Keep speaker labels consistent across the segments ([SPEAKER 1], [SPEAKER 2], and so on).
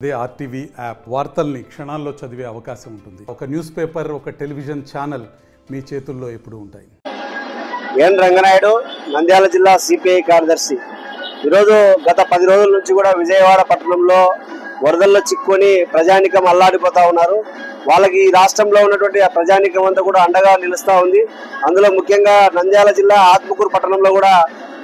[SPEAKER 1] అదే RTV app వార్తల్ని క్షణాల్లో చదివే అవకాశం ఉంటుంది. ఒక న్యూస్ పేపర్, ఒక టెలివిజన్ ఛానల్ మీ చేతుల్లో ఎప్పుడూ ఉంటాయి.
[SPEAKER 2] ఎన్ రంగనాయుడు, నంద్యాల జిల్లా సిపిఐ కార్యదర్శి. ఈరోజు గత 10 రోజుల నుంచి కూడా విజయవాడ పట్టణంలో వరదల్లో చిక్కుకొని ప్రజానికం అల్లాడిపోతా ఉన్నారు. వాళ్ళకి ఈ రాష్ట్రంలో ఉన్నటువంటి ప్రజానికం అంతా కూడా అండగా నిలుస్తూ ఉంది. అందులో ముఖ్యంగా నంద్యాల జిల్లా ఆత్మకూరు పట్టణంలో కూడా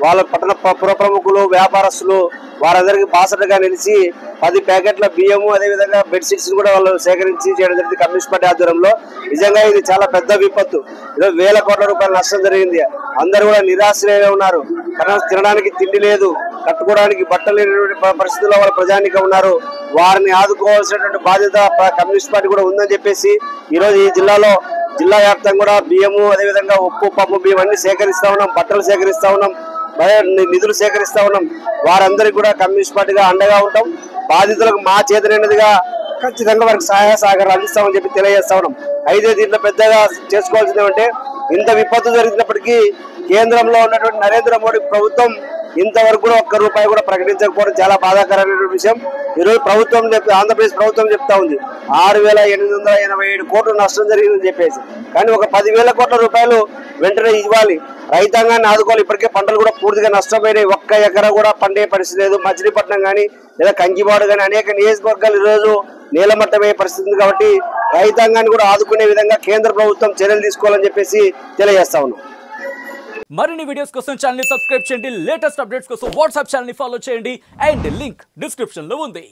[SPEAKER 2] వాళ్ళ పట్టణ పుర ప్రముఖులు, వ్యాపారస్తులు వారందరికీ బాసటగా నిలిచి 10 ప్యాకెట్ల బియ్యము, అదేవిధంగా బెడ్షీట్స్ కూడా వాళ్ళు సేకరించి చేయడం జరిగింది కమ్యూనిస్ట్ పార్టీ ఆధ్వర్యంలో. నిజంగా ఇది చాలా పెద్ద విపత్తు. ఈరోజు వేల కోట్ల రూపాయల నష్టం జరిగింది. అందరూ కూడా నిరాశ్రయంగా ఉన్నారు. తినడానికి తిండి లేదు, కట్టుకోవడానికి బట్టలు లేనటువంటి పరిస్థితుల్లో వాళ్ళ ప్రజానికం ఉన్నారు. వారిని ఆదుకోవాల్సినటువంటి బాధ్యత కమ్యూనిస్ట్ పార్టీ కూడా ఉందని చెప్పేసి ఈరోజు ఈ జిల్లా వ్యాప్తంగా కూడా బియ్యము, అదేవిధంగా ఉప్పు, పప్పు, బియ్యం అన్ని సేకరిస్తా ఉన్నాం, బట్టలు సేకరిస్తా ఉన్నాం, నిధులు సేకరిస్తా ఉన్నాం. వారందరికీ కూడా కమ్యూనిస్ట్ పార్టీగా అండగా ఉంటాం. బాధితులకు మా చేతనైనదిగా ఖచ్చితంగా వారికి సహాయ సహకారాలు అందిస్తామని చెప్పి తెలియజేస్తా ఉన్నాం. అయితే దీంట్లో పెద్దగా చేసుకోవాల్సింది ఏమంటే, ఇంత విపత్తు జరిగినప్పటికీ కేంద్రంలో ఉన్నటువంటి నరేంద్ర మోడీ ప్రభుత్వం ఇంతవరకు కూడా ఒక్క రూపాయి కూడా ప్రకటించకపోవడం చాలా బాధాకరమైన విషయం. ఈరోజు ప్రభుత్వం ఆంధ్రప్రదేశ్ ప్రభుత్వం చెప్తా ఉంది 6,887 కోట్లు నష్టం జరిగిందని చెప్పేసి. కానీ ఒక 10,000 కోట్ల రూపాయలు వెంటనే ఇవ్వాలి, రైతాంగాన్ని ఆదుకోవాలి. ఇప్పటికే పంటలు కూడా పూర్తిగా నష్టపోయినాయి. ఒక్క ఎకరా కూడా పండే పరిస్థితి లేదు. మచిలీపట్నం కానీ లేదా కంకిపాడు కానీ అనేక నియోజకవర్గాలు ఈరోజు నీలమట్టమయ్యే పరిస్థితి ఉంది. కాబట్టి రైతాంగాన్ని కూడా ఆదుకునే విధంగా కేంద్ర ప్రభుత్వం చర్యలు తీసుకోవాలని చెప్పేసి తెలియజేస్తా ఉన్నాం.
[SPEAKER 3] మరిన్ని వీడియోస్ కోసం ఛానల్ ని సబ్స్క్రైబ్ చేయండి. లేటెస్ట్ అప్డేట్స్ కోసం వాట్సాప్ ఛానల్ ని ఫాలో చేయండి. అండ్ లింక్ డిస్క్రిప్షన్ లో ఉంది.